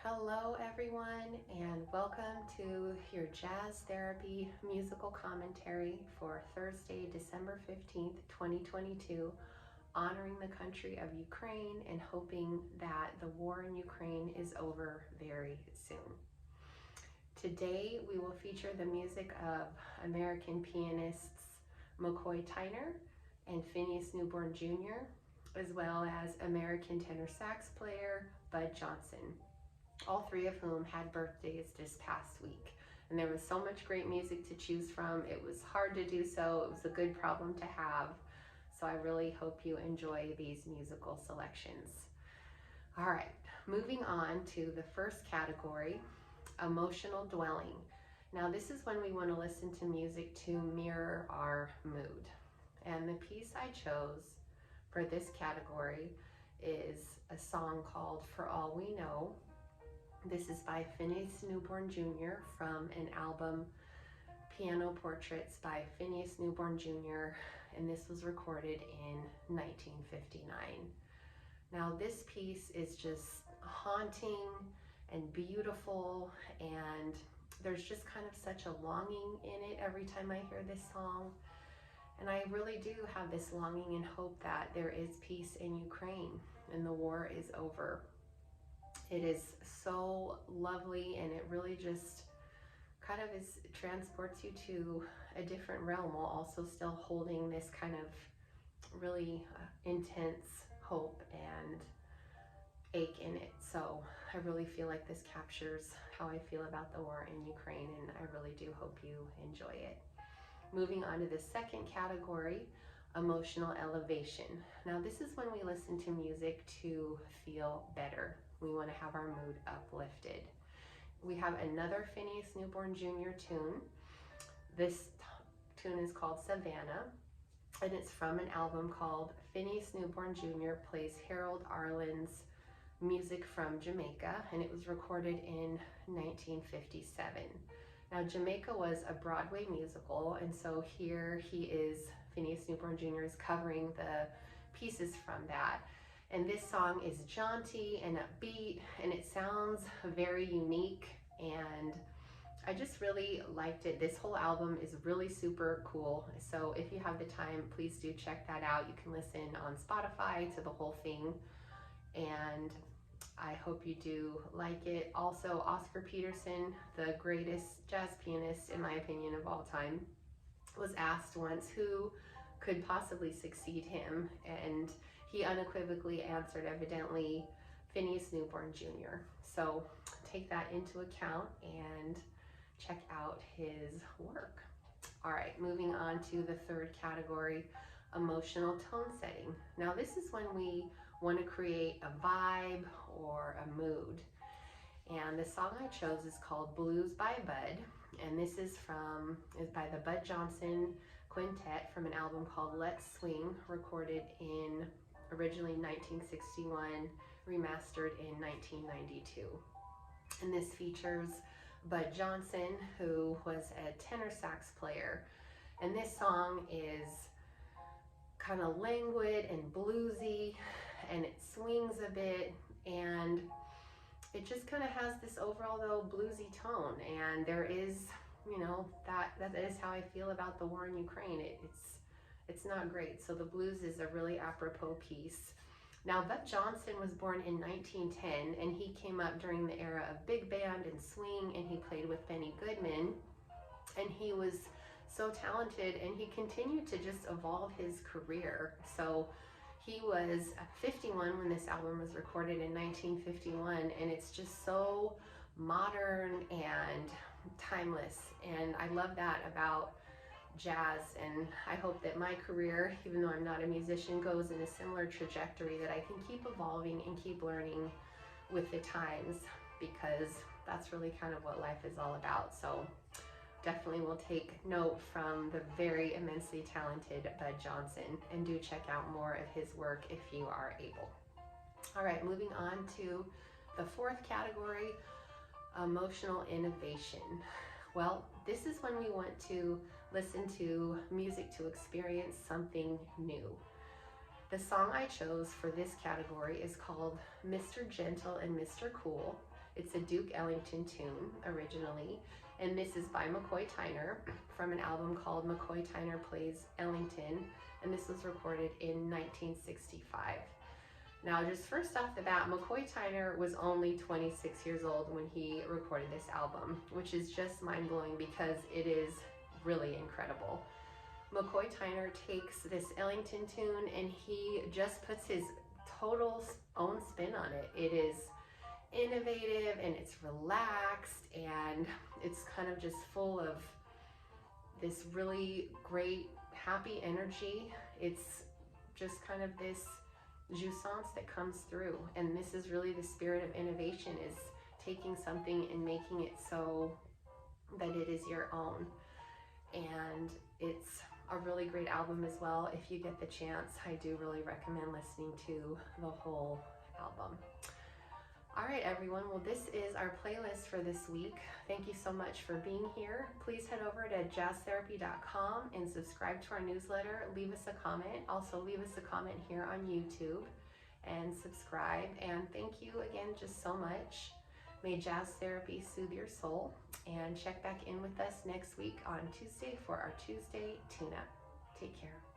Hello everyone, and welcome to your Jazz Therapy musical commentary for Thursday, December 15th, 2022, honoring the country of Ukraine and hoping that the war in Ukraine is over very soon. Today we will feature the music of American pianists McCoy Tyner and Phineas Jr., as well as American tenor sax player Bud Johnson, all three of whom had birthdays this past week. And there was so much great music to choose from. It was hard to do so. It was a good problem to have. So I really hope you enjoy these musical selections. All right, moving on to the first category, emotional dwelling. Now this is when we want to listen to music to mirror our mood. And the piece I chose for this category is a song called For All We Know. This is by Phineas Jr. from an album, Piano Portraits by Phineas Jr., and this was recorded in 1959. Now this piece is just haunting and beautiful, and there's just kind of such a longing in it every time I hear this song. And I really do have this longing and hope that there is peace in Ukraine and the war is over. It is so lovely, and it really just kind of transports you to a different realm while also still holding this kind of really intense hope and ache in it. So I really feel like this captures how I feel about the war in Ukraine, and I really do hope you enjoy it. Moving on to the second category, emotional elevation. Now this is when we listen to music to feel better. We want to have our mood uplifted. We have another Phineas Jr. tune. This tune is called Savanna, and it's from an album called Phineas Jr. Plays Harold Arlen's Music from Jamaica, and it was recorded in 1957. Now Jamaica was a Broadway musical, and so here he is, Phineas Jr. is covering the pieces from that. And this song is jaunty and upbeat, and it sounds very unique, and I just really liked it. This whole album is really super cool. So if you have the time, please do check that out. You can listen on Spotify to the whole thing, and I hope you do like it. Also, Oscar Peterson, the greatest jazz pianist in my opinion of all time, was asked once who could possibly succeed him, and he unequivocally answered, evidently, Phineas Jr. So take that into account and check out his work. All right, moving on to the third category, emotional tone setting. Now this is when we want to create a vibe or a mood. And the song I chose is called Blues by Bud, and this is by the Bud Johnson Quintett from an album called Let's Swing, recorded in originally 1961, remastered in 1992. And this features Bud Johnson, who was a tenor sax player. And this song is kind of languid and bluesy, and it swings a bit, and it just kind of has this overall though bluesy tone. And there is, that is how I feel about the war in Ukraine. It's not great. So the blues is a really apropos piece. Now Bud Johnson was born in 1910, and he came up during the era of big band and swing, and he played with Benny Goodman, and he was so talented, and he continued to just evolve his career. So he was 51 when this album was recorded in 1951, and it's just so modern and timeless, and I love that about jazz. And I hope that my career, even though I'm not a musician, goes in a similar trajectory, that I can keep evolving and keep learning with the times, because that's really kind of what life is all about. So definitely will take note from the very immensely talented Bud Johnson, and do check out more of his work if you are able. All right, moving on to the fourth category, emotional innovation. Well, this is when we want to listen to music to experience something new. The song I chose for this category is called Mr. Gentle and Mr. Cool, It's a Duke Ellington tune originally, and this is by McCoy Tyner from an album called McCoy Tyner Plays Ellington, and this was recorded in 1965. Now, just first off the bat, McCoy Tyner was only 26 years old when he recorded this album, which is just mind-blowing because it is really incredible. McCoy Tyner takes this Ellington tune and he just puts his total own spin on it. It is innovative and it's relaxed and it's kind of just full of this really great happy energy. It's just kind of this jouissance that comes through, and this is really the spirit of innovation, is taking something and making it so that it is your own. And it's a really great album as well. If you get the chance, I do really recommend listening to the whole album. All right, everyone. Well, this is our playlist for this week. Thank you so much for being here. Please head over to jazztherapy.com and subscribe to our newsletter. Leave us a comment. Also, leave us a comment here on YouTube and subscribe. And thank you again just so much. May Jazz Therapy soothe your soul. And check back in with us next week on Tuesday for our Tuesday tune-up. Take care.